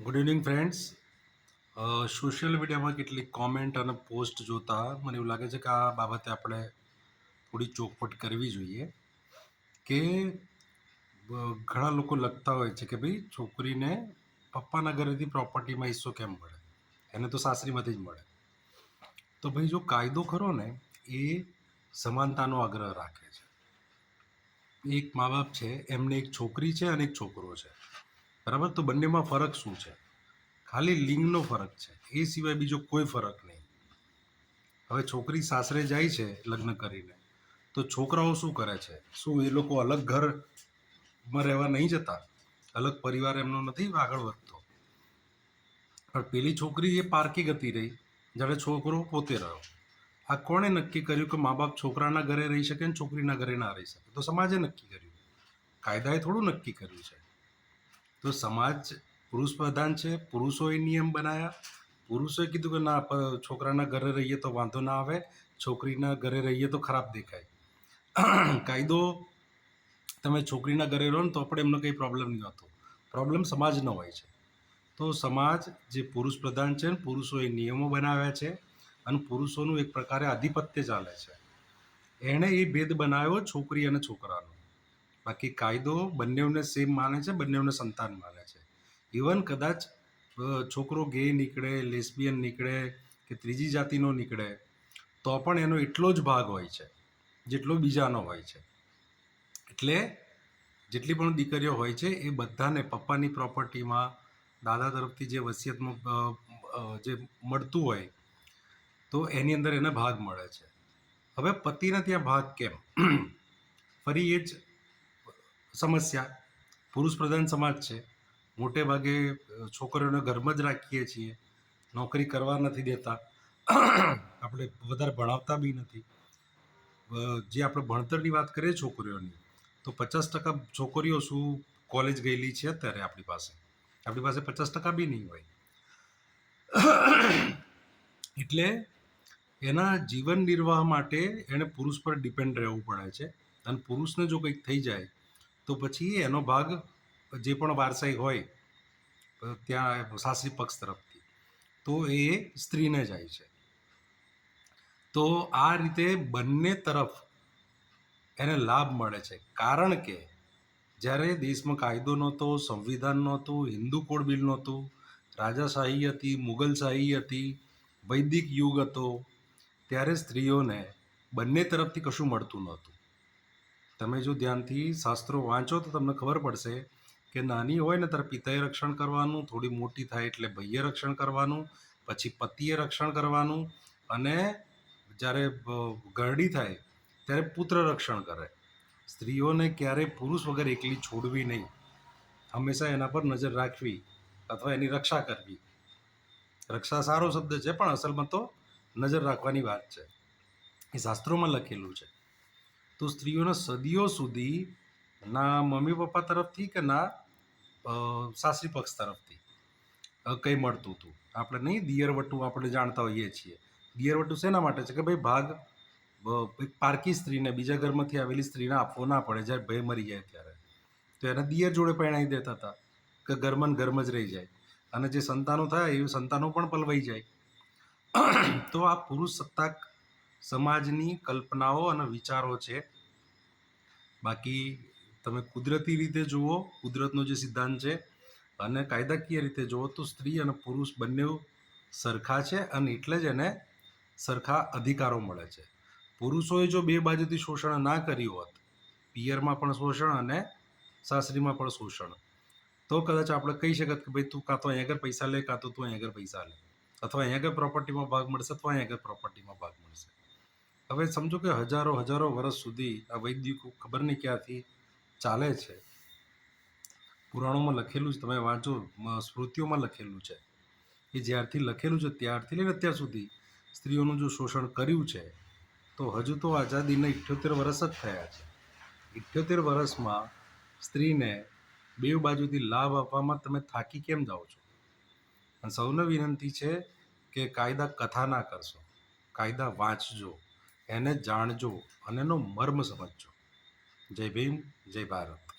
Good evening friends. Social મીડિયામાં કેટલીક comment અને પોસ્ટ જોતા મને એવું લાગે છે કે આ બાબતે આપણે થોડી ચોખવટ કરવી જોઈએ કે ઘણા લોકો લખતા હોય છે કે ભાઈ છોકરીને પપ્પાના ઘરેથી પ્રોપર્ટીમાં હિસ્સો કેમ મળે, એને તો સાસરીમાંથી જ મળે. તો ભાઈ જો કાયદો ખરો ને એ સમાનતાનો આગ્રહ રાખે છે. એક મા બાપ છે, એમને એક છોકરી છે અને એક છોકરો છે, બરાબર? તો બંનેમાં ફરક શું છે? ખાલી લિંગનો ફરક છે, એ સિવાય બીજો કોઈ ફરક નહીં. હવે છોકરી સાસરે જાય છે લગ્ન કરીને, તો છોકરાઓ શું કરે છે? શું એ લોકો અલગ ઘરમાં રહેવા નહીં જતા? અલગ પરિવાર એમનો નથી આગળ વધતો? પણ પેલી છોકરી એ પારકી ગતિ રહી, જ્યારે છોકરો પોતે રહ્યો. આ કોણે નક્કી કર્યું કે મા બાપ છોકરાના ઘરે રહી શકે ને છોકરીના ઘરે ના રહી શકે? તો સમાજે નક્કી કર્યું, કાયદાએ થોડું નક્કી કર્યું છે. તો સમાજ પુરુષ પ્રધાન છે, પુરુષોએ નિયમ બનાવ્યા. પુરુષોએ કીધું કે ના, છોકરાના ઘરે રહીએ તો વાંધો ના આવે, છોકરીના ઘરે રહીએ તો ખરાબ દેખાય. કાયદો તમે છોકરીના ઘરે રહો ને તો પણ એમનો કંઈ પ્રોબ્લેમ નહીં હોતો, પ્રોબ્લેમ સમાજનો હોય છે. તો સમાજ જે પુરુષ પ્રધાન છે ને પુરુષોએ નિયમો બનાવ્યા છે અને પુરુષોનું એક પ્રકારે આધિપત્ય ચાલે છે. એણે એ ભેદ બનાવ્યો છોકરી અને છોકરાનો. બાકી કાયદો બંનેઓને સેમ માને છે, બંનેઓને સંતાન માને છે. ઇવન કદાચ છોકરો ગે નીકળે, લેસ્બિયન નીકળે કે ત્રીજી જાતિનો નીકળે તો પણ એનો એટલો જ ભાગ હોય છે જેટલો બીજાનો હોય છે. એટલે જેટલી પણ દીકરીઓ હોય છે એ બધાને પપ્પાની પ્રોપર્ટીમાં દાદા તરફથી જે વસિયતમાં જે મળતું હોય તો એની અંદર એને ભાગ મળે છે. હવે પતિને ત્યાં ભાગ કેમ? ફરી એ જ સમસ્યા. પુરુષ પ્રધાન સમાજ છે, મોટે ભાગે છોકરીઓને ઘરમાં જ રાખીએ છીએ, નોકરી કરવા નથી દેતા, આપણે વધારે ભણાવતા બી નથી. જે આપણે ભણતરની વાત કરીએ છોકરીઓની, તો 50% છોકરીઓ શું કોલેજ ગયેલી છે અત્યારે આપણી પાસે 50% બી નહીં હોય. એટલે એના જીવન નિર્વાહ માટે એણે પુરુષ પર ડિપેન્ડ રહેવું પડે છે. અને પુરુષને જો કંઈક થઈ જાય તો પછી એનો ભાગ જે પણ વારસાઈ હોય ત્યાં સાસરી પક્ષ તરફથી તો એ સ્ત્રીને જાય છે. તો આ રીતે બંને તરફ એને લાભ મળે છે. કારણ કે જ્યારે દેશમાં કાયદો નહોતો, સંવિધાન નહોતું, હિન્દુ કોડ બિલ નહોતું, રાજાશાહી હતી, મુગલશાહી હતી, વૈદિક યુગ હતો, ત્યારે સ્ત્રીઓને બંને તરફથી કશું મળતું નહોતું. તમે જો ધ્યાનથી શાસ્ત્રો વાંચો તો તમને ખબર પડશે કે નાની હોય ને ત્યારે પિતાએ રક્ષણ કરવાનું, થોડી મોટી થાય એટલે ભાઈએ રક્ષણ કરવાનું, પછી પતિએ રક્ષણ કરવાનું, અને જ્યારે ઘરડી થાય ત્યારે પુત્ર રક્ષણ કરે. સ્ત્રીઓને ક્યારેય પુરુષ વગર એકલી છોડવી નહીં, હંમેશા એના પર નજર રાખવી અથવા એની રક્ષા કરવી. રક્ષા સારો શબ્દ છે પણ અસલમાં તો નજર રાખવાની વાત છે. એ શાસ્ત્રોમાં લખેલું છે. તો સ્ત્રીઓને સદીઓ સુધી ના મમ્મી પપ્પા તરફથી કે ના સાસરી પક્ષ તરફથી કંઈ મળતું હતું. આપણે નહીં દિયરવટું આપણે જાણતા હોઈએ છીએ. દિયરવટું શેના માટે છે કે ભાઈ ભાગ એક પારકી સ્ત્રીને બીજા ઘરમાંથી આવેલી સ્ત્રીને આપવો ના પડે જ્યારે ભાઈ મરી જાય ત્યારે. તો એને દિયર જોડે પરણાવી દેતા હતા કે ઘરમાં ઘરમાં જ રહી જાય, અને જે સંતાનો થાય એ સંતાનો પણ પલવાઈ જાય. તો આ પુરુષ સત્તાક સમાજની કલ્પનાઓ અને વિચારો છે. બાકી તમે કુદરતી રીતે જુઓ, કુદરતનો જે સિદ્ધાંત છે, અને કાયદાકીય રીતે જુઓ તો સ્ત્રી અને પુરુષ બંને સરખા છે અને એટલે જ એને સરખા અધિકારો મળે છે. પુરુષોએ જો બે બાજુથી શોષણ ના કર્યું હોત, પિયરમાં પણ શોષણ અને સાસરીમાં પણ શોષણ, તો કદાચ આપણે કહી શકત કે ભાઈ તું કાં તો અહીં આગળ પૈસા લે, કાં તો તું અહીં આગળ પૈસા લે, અથવા અહીં આગળ પ્રોપર્ટીમાં ભાગ મળશે અથવા અહીં આગળ પ્રોપર્ટીમાં ભાગ મળશે. હવે સમજો કે હજારો હજારો વર્ષ સુધી આ વૈદિક ખબર નહીં ક્યાંથી ચાલે છે. પુરાણોમાં લખેલું છે, તમે વાંચો, સ્મૃતિઓમાં લખેલું છે કે જ્યારથી લખેલું છે ત્યારથી લઈને અત્યાર સુધી સ્ત્રીઓનું જો શોષણ કર્યું છે, તો હજુ તો આઝાદીના 78 વર્ષ જ થયા છે. 78 વર્ષમાં સ્ત્રીને બે બાજુથી લાભ આપવામાં તમે થાકી કેમ જાઓ છો? અને સૌને વિનંતી છે કે કાયદા કથા ના કરશો, કાયદા વાંચજો, એને જાણજો અને એનો મર્મ સમજજો. જય ભીમ, જય ભારત.